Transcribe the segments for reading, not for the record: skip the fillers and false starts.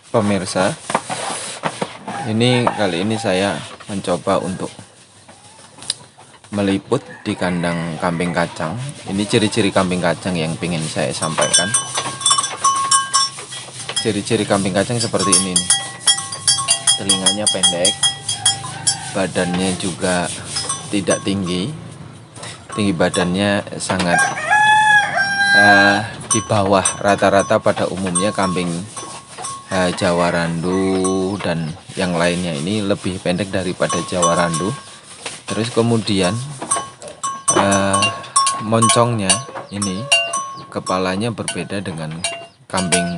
pemirsa, kali ini saya mencoba untuk meliput di kandang kambing kacang. Ini ciri-ciri kambing kacang yang ingin saya sampaikan. Ciri-ciri kambing kacang seperti ini nih. Telinganya pendek, badannya juga tidak tinggi. Tinggi badannya sangat di bawah rata-rata pada umumnya kambing Jawa Randu dan yang lainnya. Ini lebih pendek daripada Jawa Randu. Terus kemudian moncongnya ini, kepalanya berbeda dengan kambing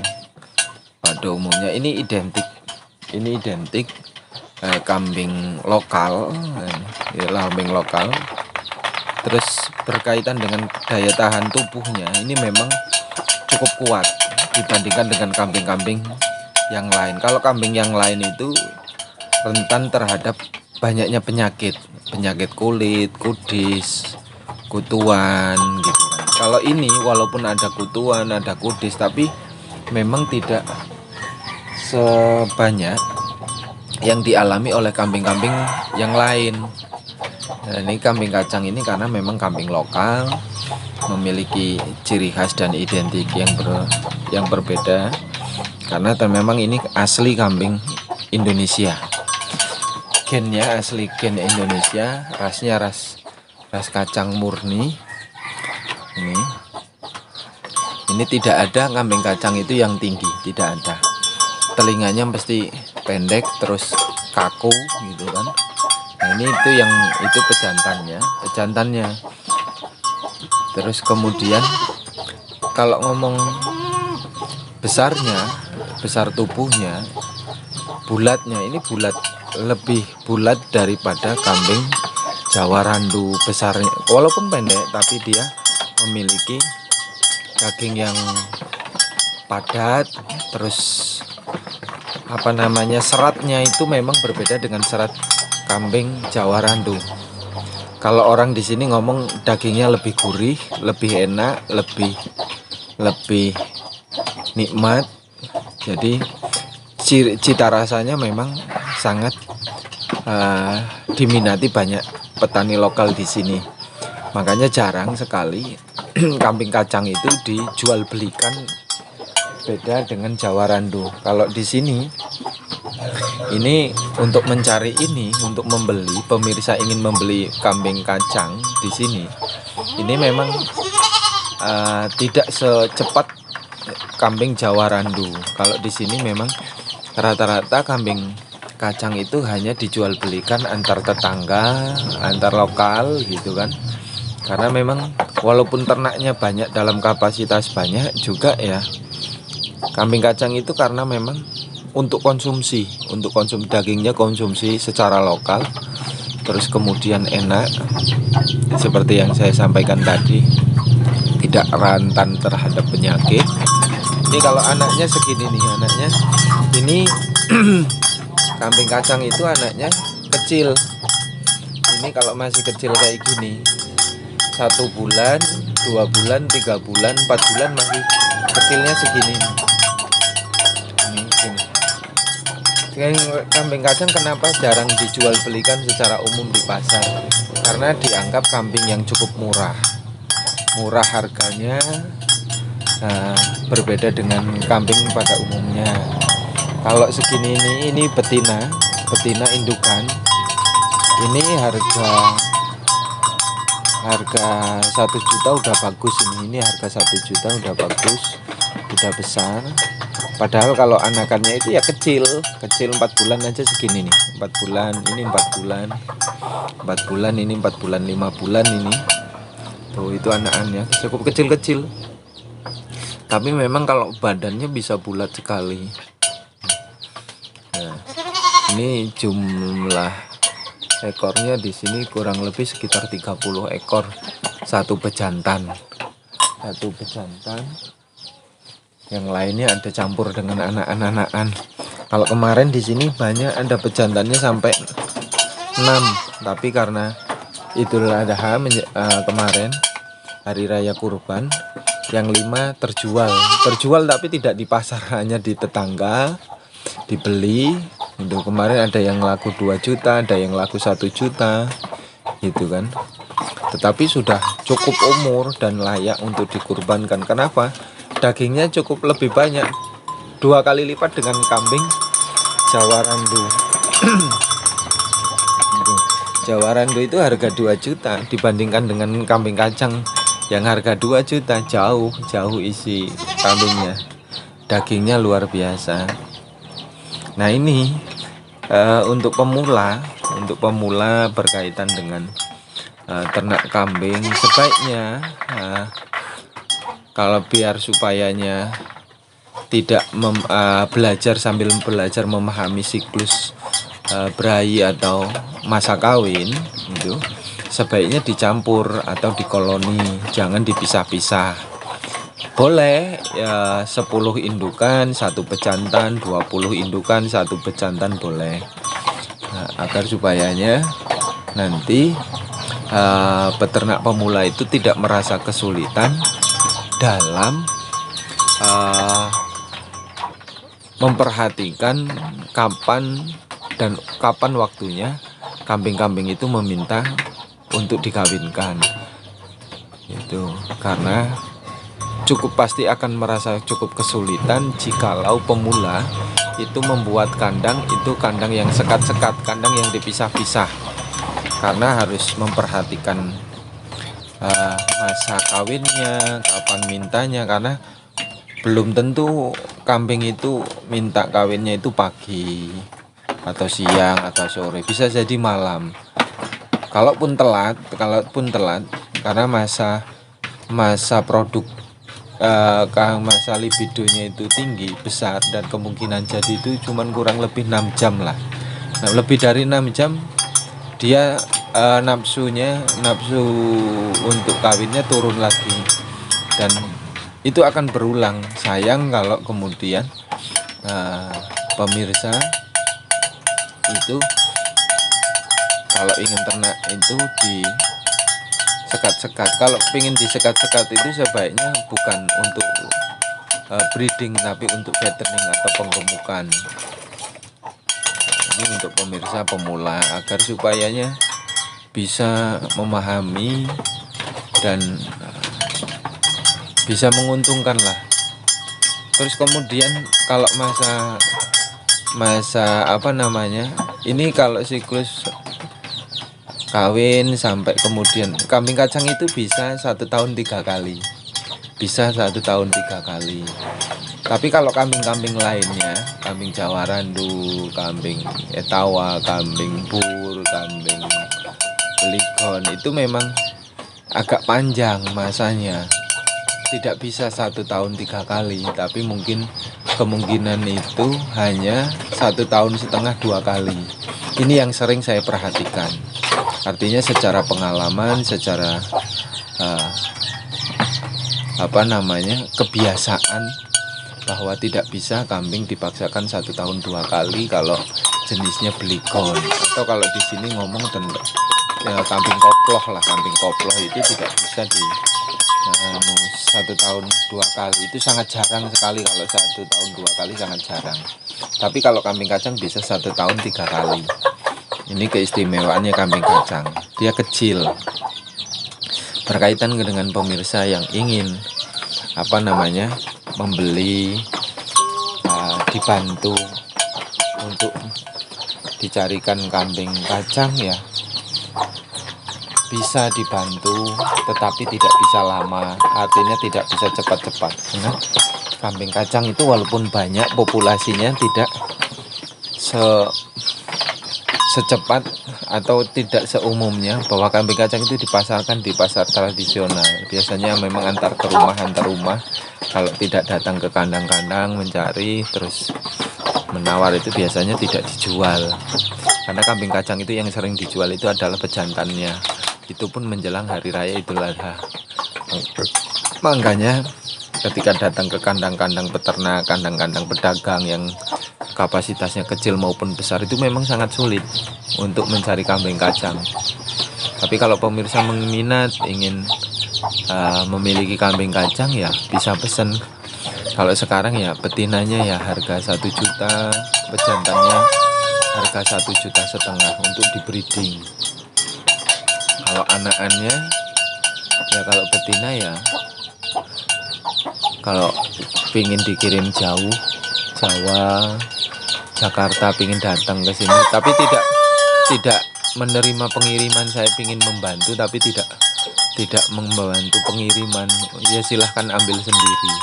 pada umumnya. Ini identik kambing lokal, kambing lokal. Terus berkaitan dengan daya tahan tubuhnya, ini memang cukup kuat dibandingkan dengan kambing-kambing yang lain. Kalau kambing yang lain itu rentan terhadap banyaknya penyakit kulit, kudis, kutuan gitu kan. Kalau ini walaupun ada kutuan, ada kudis, tapi memang tidak sebanyak yang dialami oleh kambing-kambing yang lain. Nah, ini kambing kacang ini karena memang kambing lokal, memiliki ciri khas dan identik yang berbeda, karena memang ini asli kambing Indonesia. Gennya asli gen Indonesia, rasnya ras kacang murni. Ini tidak ada kambing kacang itu yang tinggi, tidak ada. Telinganya mesti pendek terus kaku gitu kan. Nah, itu pejantannya. Terus kemudian kalau ngomong besar tubuhnya, bulatnya, ini lebih bulat daripada kambing Jawa Randu besarnya. Walaupun pendek, tapi dia memiliki daging yang padat. Terus seratnya itu memang berbeda dengan serat kambing Jawa Randu. Kalau orang di sini ngomong dagingnya lebih gurih, lebih enak, lebih nikmat. Jadi cita rasanya memang sangat diminati banyak petani lokal di sini. Makanya jarang sekali kambing kacang itu dijual belikan beda dengan Jawa Randu. Kalau di sini ini untuk membeli, pemirsa ingin membeli kambing kacang di sini, ini memang tidak secepat kambing Jawa Randu. Kalau di sini memang rata-rata kambing kacang itu hanya dijual belikan antar tetangga, antar lokal gitu kan. Karena memang walaupun ternaknya banyak, dalam kapasitas banyak juga ya, kambing kacang itu karena memang untuk konsumsi dagingnya, konsumsi secara lokal. Terus kemudian enak, seperti yang saya sampaikan tadi, tidak rentan terhadap penyakit. Ini kalau anaknya segini nih, ini kambing kacang itu anaknya kecil. Ini kalau masih kecil kayak gini, 1 bulan, 2 bulan, 3 bulan, 4 bulan masih kecilnya segini. Kambing kacang kenapa jarang dijual belikan secara umum di pasar? Karena dianggap kambing yang cukup murah harganya, berbeda dengan kambing pada umumnya. Kalau segini ini betina indukan, ini harga 1 juta udah bagus. Ini harga 1 juta udah bagus, udah besar. Padahal kalau anakannya itu ya kecil 4 bulan aja segini nih, 4 bulan, ini 4 bulan, 4 bulan, ini 4 bulan, 5 bulan ini. Tuh, itu anakannya cukup kecil-kecil. Tapi memang kalau badannya bisa bulat sekali. Nah, ini jumlah ekornya di sini kurang lebih sekitar 30 ekor satu bejantan. Yang lainnya ada campur dengan anak-anakan. Kalau kemarin di sini banyak ada bejantannya sampai 6, tapi karena Idul Adha kemarin hari raya kurban, yang 5 terjual tapi tidak di pasar, hanya di tetangga. dibeli. Untuk kemarin ada yang laku 2 juta, ada yang laku 1 juta gitu kan. Tetapi sudah cukup umur dan layak untuk dikurbankan. Kenapa? Dagingnya cukup lebih banyak, 2 kali lipat dengan kambing Jawa Randu. Jawa Randu itu harga 2 juta dibandingkan dengan kambing kacang yang harga 2 juta. Jauh isi kambingnya, dagingnya luar biasa. Nah ini untuk pemula berkaitan dengan ternak kambing, sebaiknya kalau biar supayanya tidak belajar sambil belajar memahami siklus berahi atau masa kawin itu, sebaiknya dicampur atau dikoloni, jangan dipisah-pisah. Boleh ya 10 indukan 1 pejantan, 20 indukan 1 pejantan boleh. Nah, agar supayanya nanti peternak pemula itu tidak merasa kesulitan dalam memperhatikan kapan waktunya kambing-kambing itu meminta untuk dikawinkan. Itu karena pasti akan merasa cukup kesulitan jikalau pemula itu membuat kandang yang sekat-sekat, kandang yang dipisah-pisah, karena harus memperhatikan masa kawinnya, kapan mintanya, karena belum tentu kambing itu minta kawinnya itu pagi atau siang atau sore, bisa jadi malam. Kalaupun telat karena masa produk masa libidonya itu tinggi, besar, dan kemungkinan jadi itu cuman kurang lebih 6 jam lah. Nah, lebih dari 6 jam dia nafsu untuk kawinnya turun lagi, dan itu akan berulang. Sayang kalau kemudian pemirsa itu kalau ingin ternak itu disekat-sekat. Kalau ingin disekat-sekat itu sebaiknya bukan untuk breeding, tapi untuk fattening atau penggemukan. Ini untuk pemirsa pemula agar supayanya bisa memahami dan bisa menguntungkan lah. Terus kemudian kalau masa ini kalau siklus kawin sampai kemudian kambing kacang itu bisa 1 tahun 3 kali, Tapi kalau kambing-kambing lainnya, kambing Jawa Randu, kambing Etawa, kambing Bur, kambing Beligon, itu memang agak panjang masanya, tidak bisa 1 tahun 3 kali, tapi mungkin kemungkinan itu hanya 1,5 tahun 2 kali. Ini yang sering saya perhatikan. Artinya secara pengalaman, secara kebiasaan, bahwa tidak bisa kambing dipaksakan 1 tahun 2 kali kalau jenisnya Beligon. Atau kalau di sini ngomong tentang kambing koploh lah, kambing koploh itu tidak bisa 1 tahun 2 kali. Itu sangat jarang sekali, kalau 1 tahun 2 kali sangat jarang. Tapi kalau kambing kacang bisa 1 tahun 3 kali. Ini keistimewaannya kambing kacang, dia kecil. Berkaitan dengan pemirsa yang ingin membeli, dibantu untuk dicarikan kambing kacang, ya bisa dibantu, tetapi tidak bisa lama, artinya tidak bisa cepat-cepat. Karena kambing kacang itu walaupun banyak populasinya, tidak secepat atau tidak seumumnya bahwa kambing kacang itu dipasarkan di pasar tradisional. Biasanya memang antar rumah, kalau tidak datang ke kandang-kandang mencari terus menawar, itu biasanya tidak dijual. Karena kambing kacang itu yang sering dijual itu adalah pejantannya, itu pun menjelang hari raya Idul Adha. Makanya ketika datang ke kandang-kandang peternak, kandang-kandang pedagang yang kapasitasnya kecil maupun besar, itu memang sangat sulit untuk mencari kambing kacang. Tapi kalau pemirsa minat ingin memiliki kambing kacang, ya bisa pesan Kalau sekarang ya betinanya ya harga 1 juta, pejantannya harga 1,5 juta untuk di breeding. Kalau anakannya ya, kalau betina ya kalau pingin dikirim jauh, Jawa, Jakarta, pingin datang ke sini, tapi tidak menerima pengiriman. Saya pingin membantu tapi tidak membantu pengiriman, ya silahkan ambil sendiri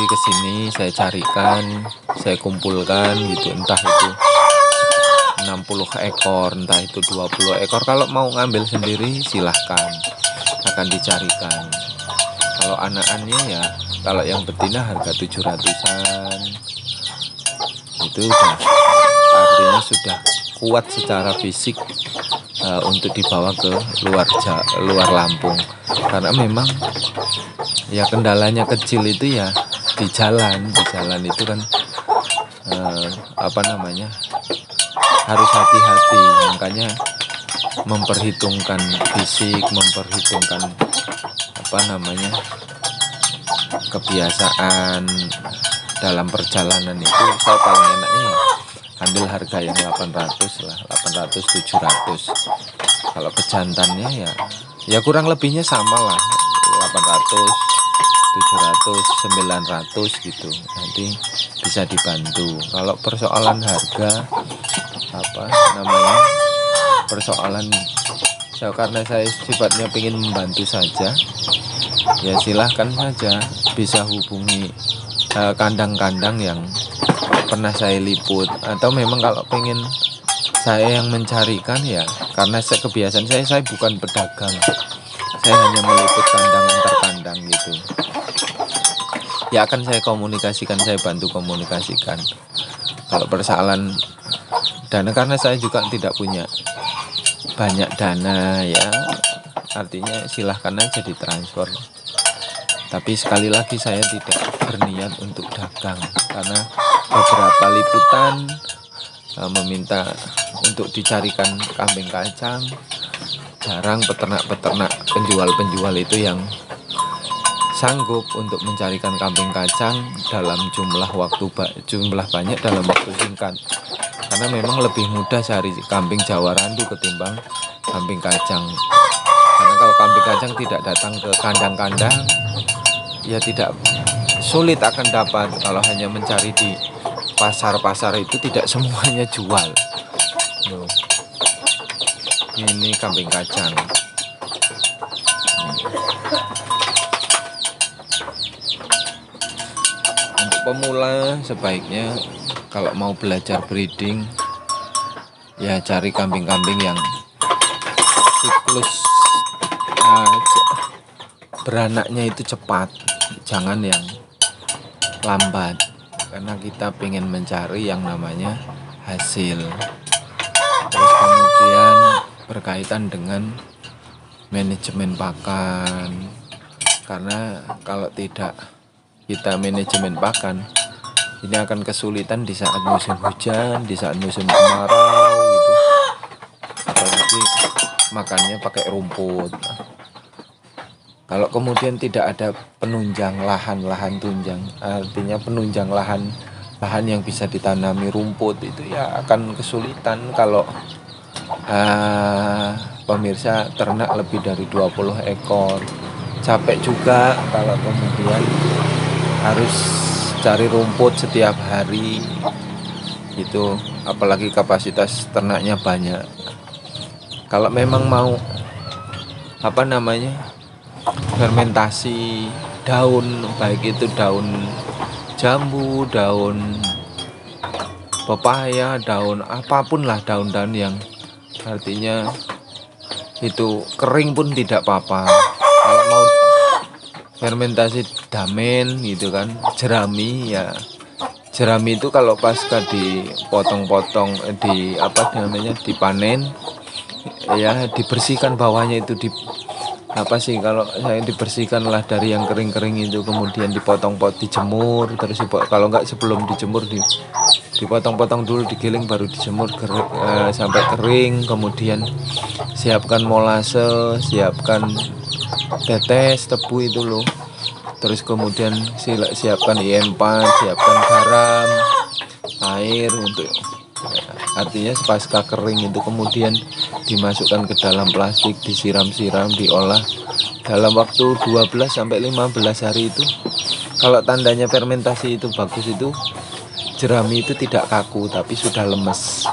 ke sini, saya carikan, saya kumpulkan gitu, entah itu 60 ekor, entah itu 20 ekor. Kalau mau ngambil sendiri silahkan, akan dicarikan. Kalau anakannya ya, kalau yang betina harga 700-an, itu udah artinya sudah kuat secara fisik untuk dibawa ke luar Lampung. Karena memang ya kendalanya kecil itu ya di jalan itu kan harus hati-hati, makanya memperhitungkan fisik, memperhitungkan kebiasaan dalam perjalanan. Itu saya paling enaknya ya ambil harga yang 800 lah, 800-700. Kalau pejantannya ya kurang lebihnya sama lah, 800, 700, 900 gitu, nanti bisa dibantu. Kalau persoalan harga persoalan karena saya sifatnya ingin membantu saja, ya silahkan saja bisa hubungi kandang-kandang yang pernah saya liput, atau memang kalau pengen saya yang mencarikan ya, karena kebiasaan saya bukan pedagang, saya hanya meliput kandang antar kandang gitu, ya akan saya komunikasikan, saya bantu komunikasikan. Kalau persoalan dana, karena saya juga tidak punya banyak dana ya, artinya silahkan aja ditransfer. Tapi sekali lagi saya tidak berniat untuk dagang, karena beberapa liputan meminta untuk dicarikan kambing kacang. Jarang peternak-peternak, penjual-penjual itu yang sanggup untuk mencarikan kambing kacang dalam jumlah banyak dalam waktu singkat. Karena memang lebih mudah cari kambing Jawa Randu ketimbang kambing kacang. Karena kalau kambing kacang tidak datang ke kandang-kandang, ya tidak, sulit akan dapat. Kalau hanya mencari di pasar-pasar itu tidak semuanya jual. Ini kambing kacang. Untuk pemula sebaiknya kalau mau belajar breeding ya cari kambing-kambing yang siklus beranaknya itu cepat, jangan yang lambat, karena kita pengen mencari yang namanya hasil. Terus kemudian berkaitan dengan manajemen pakan, karena kalau tidak kita manajemen pakan, ini akan kesulitan di saat musim hujan, di saat musim kemarau gitu, apalagi makannya pakai rumput. Kalau kemudian tidak ada penunjang lahan tunjang, artinya penunjang lahan yang bisa ditanami rumput, itu ya akan kesulitan. Kalau pemirsa ternak lebih dari 20 ekor, capek juga kalau kemudian harus cari rumput setiap hari itu, apalagi kapasitas ternaknya banyak. Kalau memang mau fermentasi daun, baik itu daun jambu, daun pepaya, daun apapun lah, daun-daun yang artinya itu kering pun tidak apa-apa. Kalau mau fermentasi damen gitu kan, jerami ya, jerami itu kalau pasca dipotong-potong, dipanen ya, dibersihkan bawahnya itu kalau saya dibersihkan lah dari yang kering-kering itu, kemudian dijemur, terus kalau enggak sebelum dijemur dipotong-potong dulu, digiling, baru dijemur sampai kering, kemudian siapkan molase, siapkan tetes tebu itu loh, Terus kemudian siapkan IM4, siapkan garam, air untuk, artinya pasca kering itu kemudian dimasukkan ke dalam plastik, disiram-siram, diolah dalam waktu 12 sampai 15 hari itu. Kalau tandanya fermentasi itu bagus itu jerami itu tidak kaku tapi sudah lemes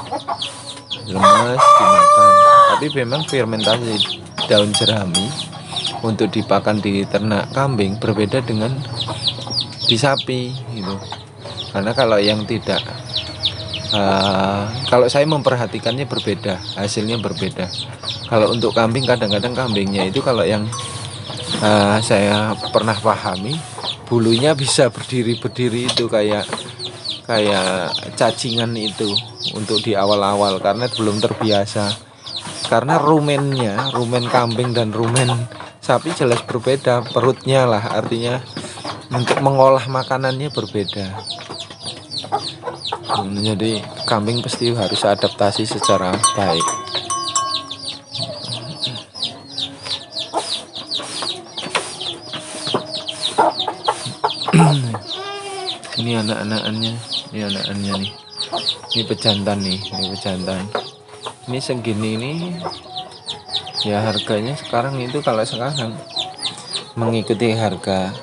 dimakan. Tapi memang fermentasi daun jerami untuk dipakan di ternak kambing berbeda dengan di sapi gitu. Karena kalau yang tidak kalau saya memperhatikannya berbeda, hasilnya berbeda. Kalau untuk kambing kadang-kadang kambingnya itu kalau yang saya pernah pahami, bulunya bisa berdiri-berdiri itu kayak cacingan itu untuk di awal-awal karena belum terbiasa. Karena rumen kambing dan rumen sapi jelas berbeda, perutnya lah, artinya untuk mengolah makanannya berbeda. Jadi kambing pasti harus adaptasi secara baik. Ini anak-anaknya nih. Ini pejantan nih, Ini segini ini ya harganya sekarang itu, kalau sekarang mengikuti harga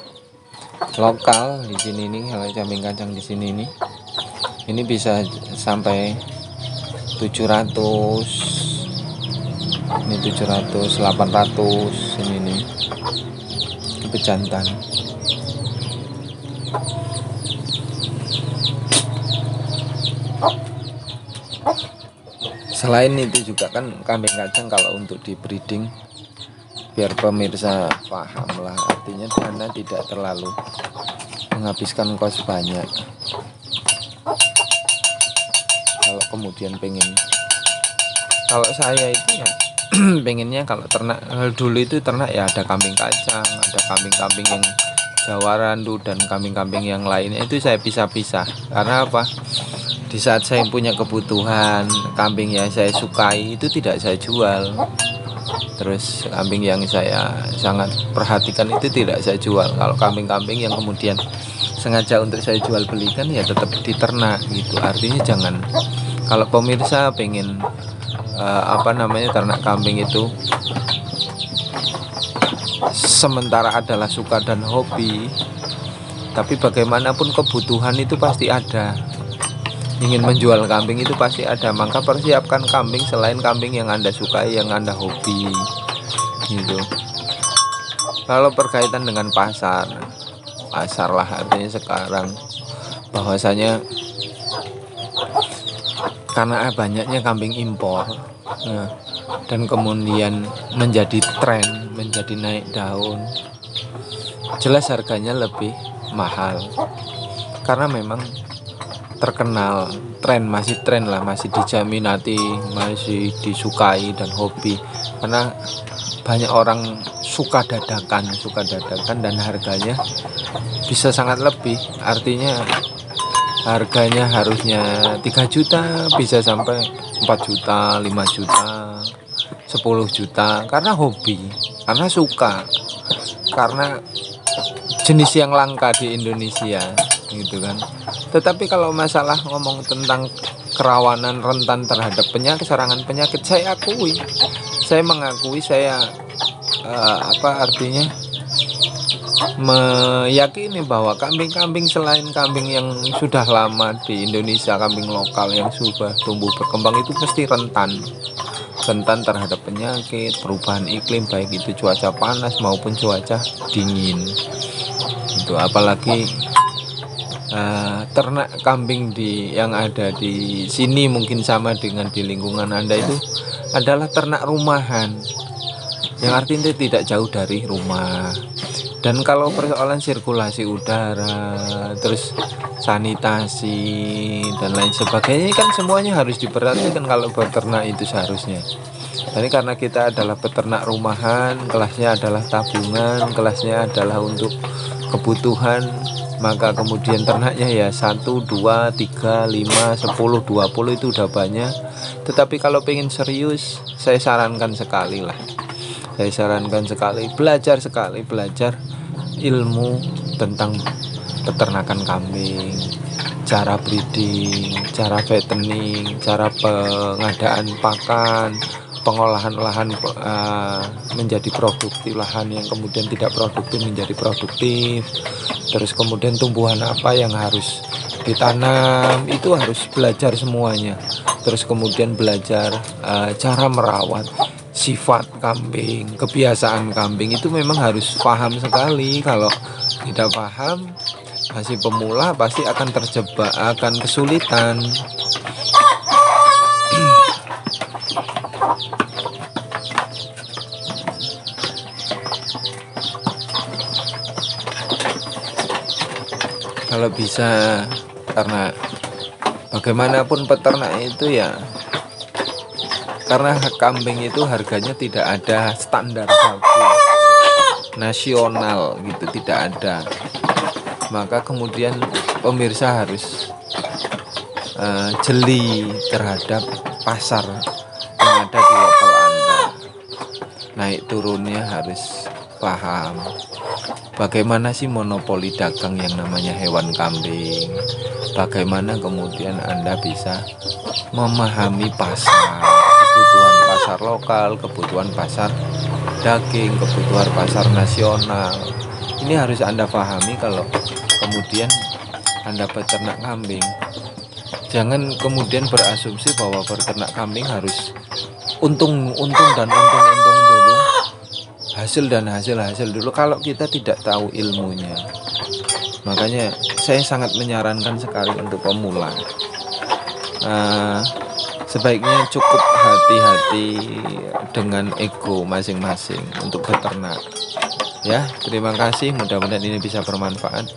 lokal di sini nih, kalau kambing kacang di sini nih ini bisa sampai 700, ini 700, 800 ini nih pejantan. Selain itu juga kan kambing kacang kalau untuk di breeding, biar pemirsa paham lah, artinya dana tidak terlalu menghabiskan kos banyak. Kalau kemudian kalau saya itu ya pengennya kalau ternak dulu itu ternak ya ada kambing kacang, ada kambing-kambing yang Jawa Randu dan kambing-kambing yang lainnya itu saya pisah-pisah. Karena apa? Di saat saya punya kebutuhan kambing yang saya sukai itu tidak saya jual. Terus kambing yang saya sangat perhatikan itu tidak saya jual. Kalau kambing-kambing yang kemudian sengaja untuk saya jual belikan ya tetap diternak gitu. Artinya jangan, kalau pemirsa pengen ternak kambing itu sementara adalah suka dan hobi, tapi bagaimanapun kebutuhan itu pasti ada. Ingin menjual kambing itu pasti ada, maka persiapkan kambing selain kambing yang Anda sukai, yang Anda hobi gitu. Kalau berkaitan dengan pasar lah, artinya sekarang bahwasanya karena banyaknya kambing impor, dan kemudian menjadi tren, menjadi naik daun, jelas harganya lebih mahal karena memang terkenal, masih dijaminati, masih disukai dan hobi, karena banyak orang suka dadakan dan harganya bisa sangat lebih. Artinya harganya harusnya 3 juta bisa sampai 4 juta, 5 juta, 10 juta karena hobi, karena suka, karena jenis yang langka di Indonesia gitu kan. Tetapi kalau masalah ngomong tentang kerawanan rentan terhadap serangan penyakit, saya mengakui, artinya meyakini bahwa kambing-kambing selain kambing yang sudah lama di Indonesia, kambing lokal yang sudah tumbuh berkembang itu pasti rentan terhadap penyakit, perubahan iklim, baik itu cuaca panas maupun cuaca dingin. Itu apalagi ternak kambing yang ada di sini mungkin sama dengan di lingkungan Anda itu adalah ternak rumahan, yang artinya tidak jauh dari rumah. Dan kalau persoalan sirkulasi udara, terus sanitasi dan lain sebagainya kan semuanya harus diperhatikan kalau beternak itu seharusnya. Tapi karena kita adalah peternak rumahan, kelasnya adalah tabungan, kelasnya adalah untuk kebutuhan, maka kemudian ternaknya ya 1, 2, 3, 5, 10, 20 itu udah banyak. Tetapi kalau pengen serius, saya sarankan sekali belajar ilmu tentang peternakan kambing, cara breeding, cara fattening, cara pengadaan pakan, pengolahan lahan menjadi produktif, lahan yang kemudian tidak produktif menjadi produktif, terus kemudian tumbuhan apa yang harus ditanam, itu harus belajar semuanya. Terus kemudian belajar cara merawat, sifat kambing, kebiasaan kambing, itu memang harus paham sekali. Kalau tidak paham, masih pemula pasti akan terjebak, akan kesulitan. Kalau bisa, karena bagaimanapun peternak itu ya, karena kambing itu harganya tidak ada standar baku nasional gitu, tidak ada. Maka kemudian pemirsa harus jeli terhadap pasar yang ada di lokal Anda. Naik turunnya harus paham. Bagaimana sih monopoli dagang yang namanya hewan kambing? Bagaimana kemudian Anda bisa memahami pasar, kebutuhan pasar lokal, kebutuhan pasar daging, kebutuhan pasar nasional. Ini harus Anda pahami kalau kemudian Anda peternak kambing. Jangan kemudian berasumsi bahwa peternak kambing harus untung dan untung dulu. Hasil dulu kalau kita tidak tahu ilmunya. Makanya saya sangat menyarankan sekali untuk pemula, sebaiknya cukup hati-hati dengan ego masing-masing untuk beternak. Ya, terima kasih, mudah-mudahan ini bisa bermanfaat.